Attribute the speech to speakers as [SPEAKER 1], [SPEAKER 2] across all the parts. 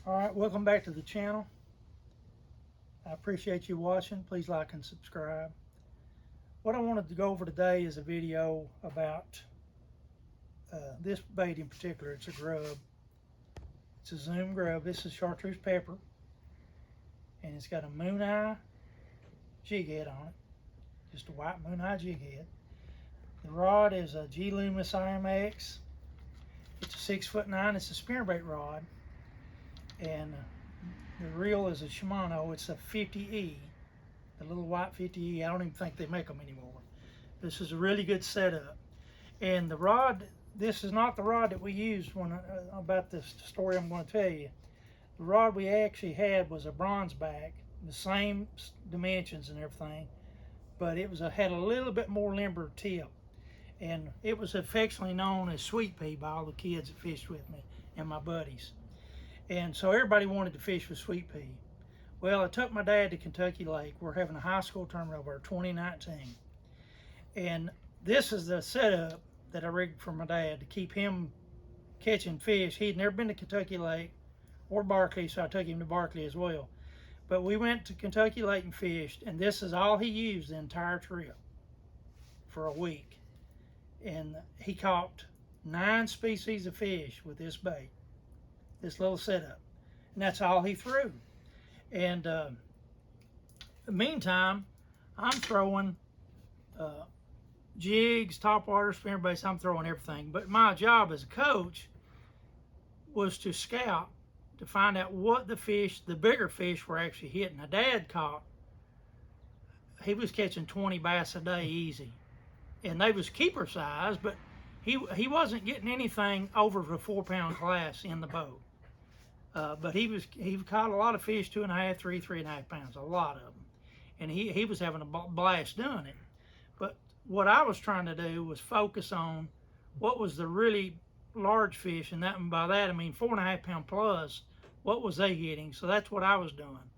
[SPEAKER 1] All right, welcome back to the channel. I appreciate you watching. Please like and subscribe. What I wanted to go over today is a video about this bait in particular. It's a grub. It's a Zoom grub. This is chartreuse pepper, and it's got a moon eye jig head on it, just a white moon eye jig head. The rod is a G Loomis IMX. It's a 6'9". It's a spinnerbait rod, and the reel is a Shimano. It's a 50E, the little white 50E. I don't even think they make them anymore. This is a really good setup. And the rod, this is not the rod that we used when about this story I'm going to tell you. The rod we actually had was a bronze back, the same dimensions and everything, but it had a little bit more limber tip. And it was affectionately known as Sweet Pea by all the kids that fished with me and my buddies. And so everybody wanted to fish with Sweet Pea. Well, I took my dad to Kentucky Lake. We're having a high school tournament over 2019. And this is the setup that I rigged for my dad to keep him catching fish. He'd never been to Kentucky Lake or Barkley, so I took him to Barkley as well. But we went to Kentucky Lake and fished, and this is all he used the entire trip for a week. And he caught 9 species of fish with this bait, this little setup, and that's all he threw. And in the meantime, I'm throwing jigs, topwater, spinnerbaits. I'm throwing everything. But my job as a coach was to scout to find out what the fish, the bigger fish, were actually hitting. My dad he was catching 20 bass a day easy, and they was keeper size, but he wasn't getting anything over the 4-pound class in the boat. But he caught a lot of fish, 2.5, 3.5 pounds, a lot of them, and he was having a blast doing it. But what I was trying to do was focus on what was the really large fish, and by that I mean 4.5 pound plus. What was they hitting? So that's what I was doing.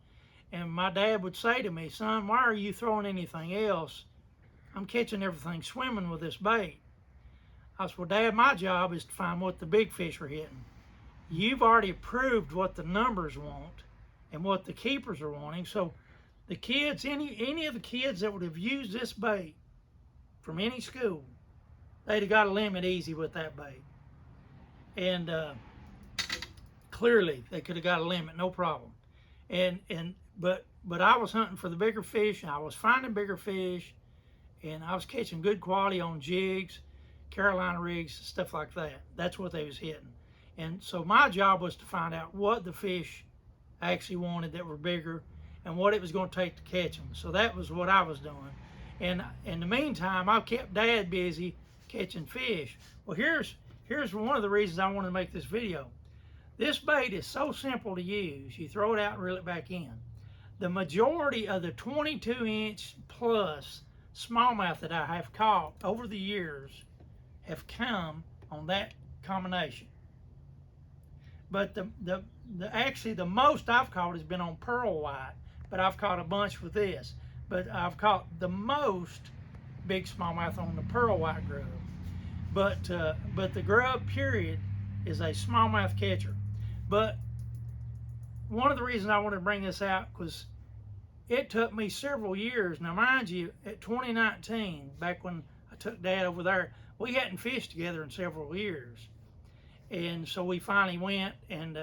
[SPEAKER 1] And my dad would say to me, "Son, why are you throwing anything else? I'm catching everything swimming with this bait." I said, "Well, Dad, my job is to find what the big fish are hitting. You've already proved what the numbers want and what the keepers are wanting. So the kids, any of the kids that would have used this bait from any school, they'd have got a limit easy with that bait. And clearly they could have got a limit, no problem. But I was hunting for the bigger fish, and I was finding bigger fish, and I was catching good quality on jigs, Carolina rigs, stuff like that. That's what they was hitting. And so my job was to find out what the fish actually wanted that were bigger and what it was going to take to catch them. So that was what I was doing. And in the meantime, I kept Dad busy catching fish. Well, here's one of the reasons I wanted to make this video. This bait is so simple to use. You throw it out and reel it back in. The majority of the 22-inch plus smallmouth that I have caught over the years have come on that combination. But actually the most I've caught has been on pearl white, but I've caught a bunch with this. But I've caught the most big smallmouth on the pearl white grub. But the grub period is a smallmouth catcher. But one of the reasons I wanted to bring this out was it took me several years. Now mind you, at 2019, back when I took Dad over there, we hadn't fished together in several years. And so we finally went, and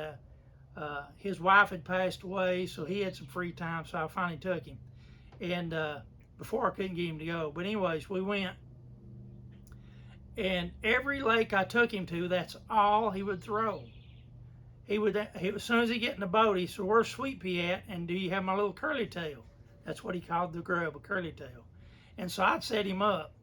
[SPEAKER 1] his wife had passed away, so he had some free time, so I finally took him. And before I couldn't get him to go. But anyways, we went, and every lake I took him to, that's all he would throw. As soon as he get in the boat, he said, "Where's Sweet Pea at? And do you have my little curly tail?" That's what he called the grub, a curly tail. And so I'd set him up,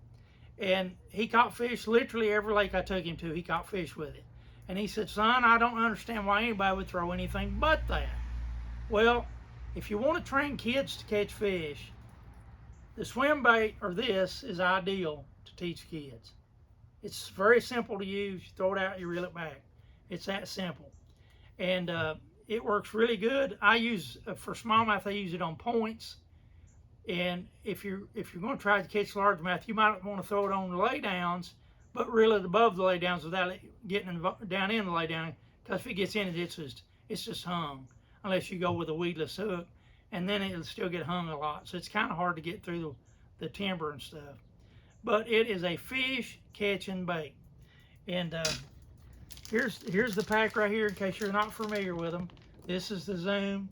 [SPEAKER 1] and he caught fish literally every lake I took him to. He caught fish with it. And he said, "Son, I don't understand why anybody would throw anything but that." Well, if you want to train kids to catch fish, the swim bait or this is ideal to teach kids. It's very simple to use. You throw it out, you reel it back. It's that simple. And it works really good. I use, for smallmouth, I use it on points. And if you're going to try to catch largemouth, you might want to throw it on the laydowns, but reel it above the laydowns without it getting down in the laydown, because if it gets in it, it's just hung, unless you go with a weedless hook, and then it'll still get hung a lot. So it's kind of hard to get through the timber and stuff. But it is a fish catching bait. And here's the pack right here in case you're not familiar with them. This is the Zoom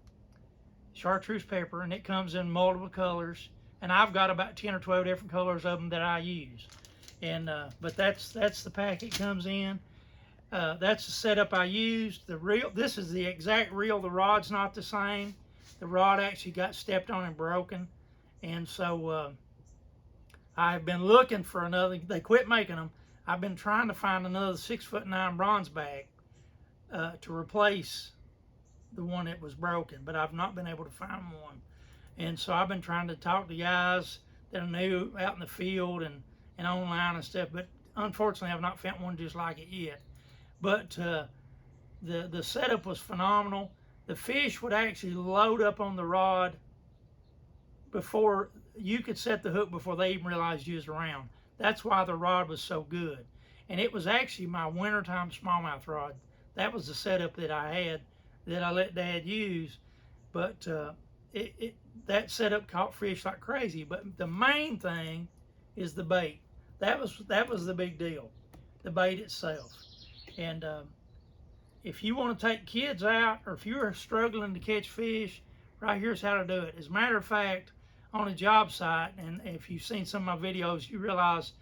[SPEAKER 1] chartreuse pepper, and it comes in multiple colors. And I've got about 10 or 12 different colors of them that I use. And but that's the pack it comes in. That's the setup I used. This is the exact reel. The rod's not the same. The rod actually got stepped on and broken. And so I've been looking for another. They quit making them. I've been trying to find another 6'9" bronze bag to replace the one that was broken, but I've not been able to find one. And so I've been trying to talk to guys that I knew out in the field and online and stuff, but unfortunately I've not found one just like it yet. But the setup was phenomenal. The fish would actually load up on the rod before you could set the hook before they even realized you was around. That's why the rod was so good. And it was actually my wintertime smallmouth rod. That was the setup that I had that I let Dad use. But that setup caught fish like crazy. But the main thing is the bait. That was the big deal, the bait itself. And if you want to take kids out, or if you're struggling to catch fish, right here's how to do it. As a matter of fact, on a job site, and if you've seen some of my videos, you realize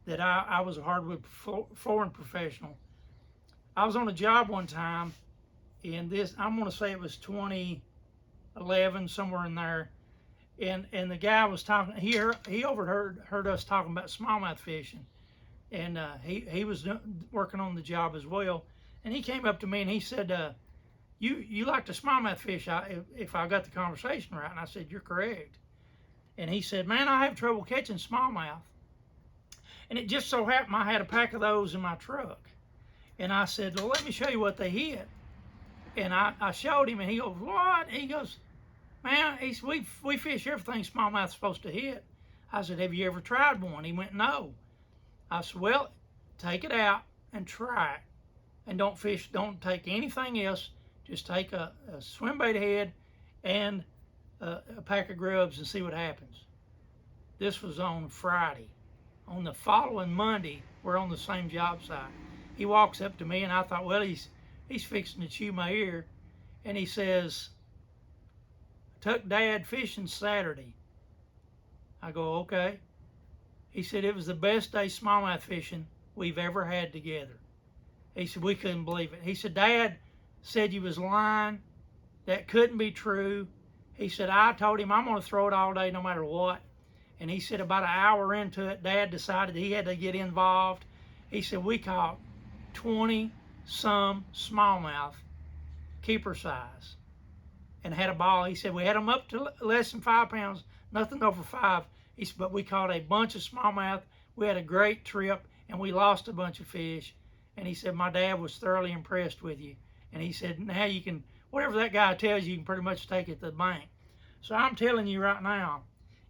[SPEAKER 1] that I was a hardwood flooring professional. I was on a job one time, and I'm going to say it was 2011, somewhere in there, and the guy was talking. He overheard us talking about smallmouth fishing, and he was working on the job as well. And he came up to me and he said, "You like to smallmouth fish? If I got the conversation right." And I said, "You're correct." And he said, "Man, I have trouble catching smallmouth." And it just so happened I had a pack of those in my truck. And I said, "Well, let me show you what they hit." And I showed him, and he goes, "What?" He goes, "Man," he said, we fish everything smallmouth's supposed to hit." I said, "Have you ever tried one?" He went, "No." I said, "Well, take it out and try it. And don't take anything else. Just take a swim bait head and a pack of grubs and see what happens." This was on Friday. On the following Monday, we're on the same job site. He walks up to me, and I thought, well, he's fixing to chew my ear. And he says, "Took Dad fishing Saturday." I go, "Okay." He said, "It was the best day smallmouth fishing we've ever had together." He said, "We couldn't believe it." He said, "Dad said you was lying. That couldn't be true." He said, "I told him I'm going to throw it all day no matter what." And he said about an hour into it, Dad decided he had to get involved. He said, "We caught 20-some smallmouth, keeper size, and had a ball." He said, "We had them up to less than 5 pounds, nothing over 5. He said, "But we caught a bunch of smallmouth. We had a great trip, and we lost a bunch of fish." And he said, "My dad was thoroughly impressed with you." And he said, "Now you can, whatever that guy tells you, you can pretty much take it to the bank." So I'm telling you right now,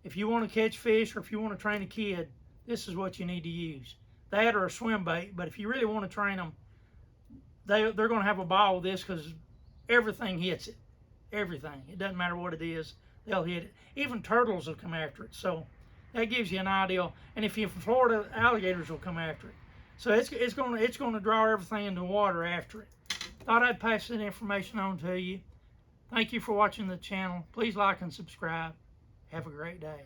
[SPEAKER 1] if you want to catch fish or if you want to train a kid, this is what you need to use. That or a swim bait. But if you really want to train them, they're going to have a ball with this because everything hits it. Everything. It doesn't matter what it is, they'll hit it. Even turtles will come after it. So that gives you an idea. And if you're from Florida, alligators will come after it. So it's going to draw everything in the water after it. Thought I'd pass that information on to you. Thank you for watching the channel. Please like and subscribe. Have a great day.